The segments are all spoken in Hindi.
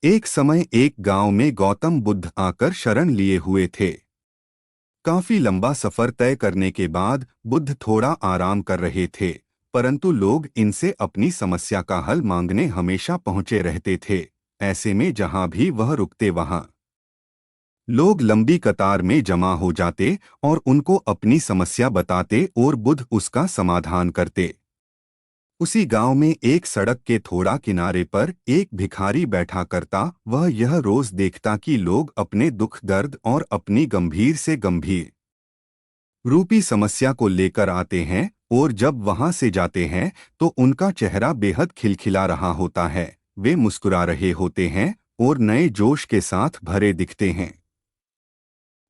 एक समय एक गांव में गौतम बुद्ध आकर शरण लिए हुए थे। काफी लंबा सफर तय करने के बाद बुद्ध थोड़ा आराम कर रहे थे, परंतु लोग इनसे अपनी समस्या का हल मांगने हमेशा पहुंचे रहते थे। ऐसे में जहां भी वह रुकते वहां लोग लंबी कतार में जमा हो जाते और उनको अपनी समस्या बताते और बुद्ध उसका समाधान करते। उसी गांव में एक सड़क के थोड़ा किनारे पर एक भिखारी बैठा करता। वह यह रोज देखता कि लोग अपने दुख दर्द और अपनी गंभीर से गंभीर रूपी समस्या को लेकर आते हैं, और जब वहां से जाते हैं तो उनका चेहरा बेहद खिलखिला रहा होता है। वे मुस्कुरा रहे होते हैं और नए जोश के साथ भरे दिखते हैं।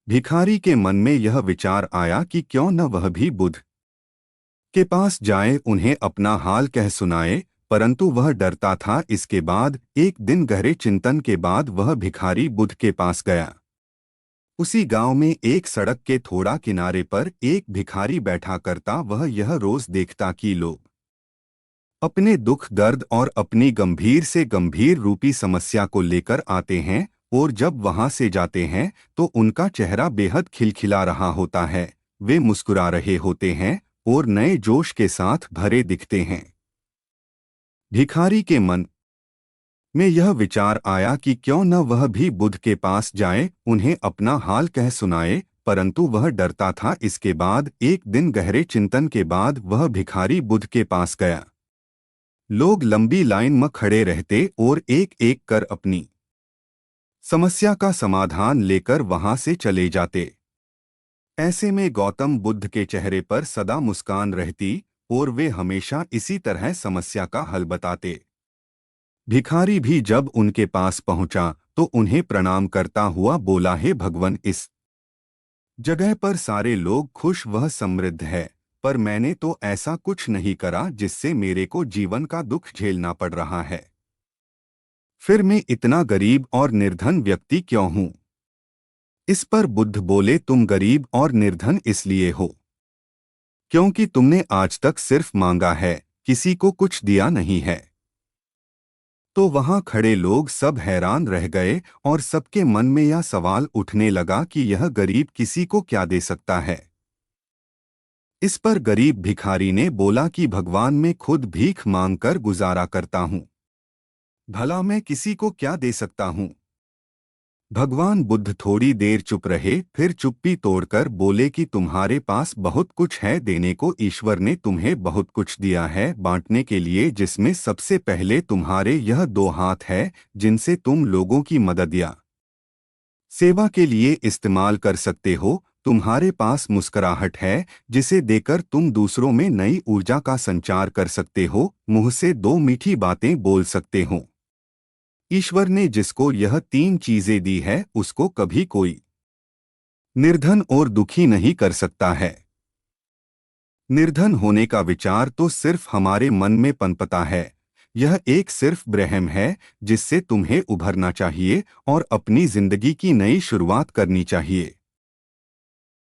भिखारी के मन में यह विचार आया कि क्यों न वह भी बुद्ध के पास जाए, उन्हें अपना हाल कह सुनाए, परंतु वह डरता था। इसके बाद एक दिन गहरे चिंतन के बाद वह भिखारी बुद्ध के पास गया। उसी गांव में एक सड़क के थोड़ा किनारे पर एक भिखारी बैठा करता। वह यह रोज देखता कि लोग अपने दुख दर्द और अपनी गंभीर से गंभीर रूपी समस्या को लेकर आते हैं, और जब वहां से जाते हैं तो उनका चेहरा बेहद खिलखिला रहा होता है। वे मुस्कुरा रहे होते हैं और नए जोश के साथ भरे दिखते हैं। भिखारी के मन में यह विचार आया कि क्यों न वह भी बुद्ध के पास जाए, उन्हें अपना हाल कह सुनाए, परंतु वह डरता था। इसके बाद एक दिन गहरे चिंतन के बाद वह भिखारी बुद्ध के पास गया। लोग लंबी लाइन में खड़े रहते और एक एक कर अपनी समस्या का समाधान लेकर वहां से चले जाते। ऐसे में गौतम बुद्ध के चेहरे पर सदा मुस्कान रहती और वे हमेशा इसी तरह समस्या का हल बताते। भिखारी भी जब उनके पास पहुंचा तो उन्हें प्रणाम करता हुआ बोला, हे भगवान, इस जगह पर सारे लोग खुश व समृद्ध है, पर मैंने तो ऐसा कुछ नहीं करा जिससे मेरे को जीवन का दुख झेलना पड़ रहा है। फिर मैं इतना गरीब और निर्धन व्यक्ति क्यों हूं? इस पर बुद्ध बोले, तुम गरीब और निर्धन इसलिए हो क्योंकि तुमने आज तक सिर्फ मांगा है, किसी को कुछ दिया नहीं है। तो वहां खड़े लोग सब हैरान रह गए और सबके मन में यह सवाल उठने लगा कि यह गरीब किसी को क्या दे सकता है। इस पर गरीब भिखारी ने बोला कि भगवान, मैं खुद भीख मांगकर गुजारा करता हूं, भला मैं किसी को क्या दे सकता हूं? भगवान बुद्ध थोड़ी देर चुप रहे, फिर चुप्पी तोड़कर बोले कि तुम्हारे पास बहुत कुछ है देने को। ईश्वर ने तुम्हें बहुत कुछ दिया है बांटने के लिए, जिसमें सबसे पहले तुम्हारे यह दो हाथ है जिनसे तुम लोगों की मदद या सेवा के लिए इस्तेमाल कर सकते हो। तुम्हारे पास मुस्कुराहट है जिसे देकर तुम दूसरों में नई ऊर्जा का संचार कर सकते हो। मुंह से दो मीठी बातें बोल सकते हो। ईश्वर ने जिसको यह तीन चीजें दी है उसको कभी कोई निर्धन और दुखी नहीं कर सकता है। निर्धन होने का विचार तो सिर्फ हमारे मन में पनपता है। यह एक सिर्फ भ्रम है जिससे तुम्हें उभरना चाहिए और अपनी जिंदगी की नई शुरुआत करनी चाहिए।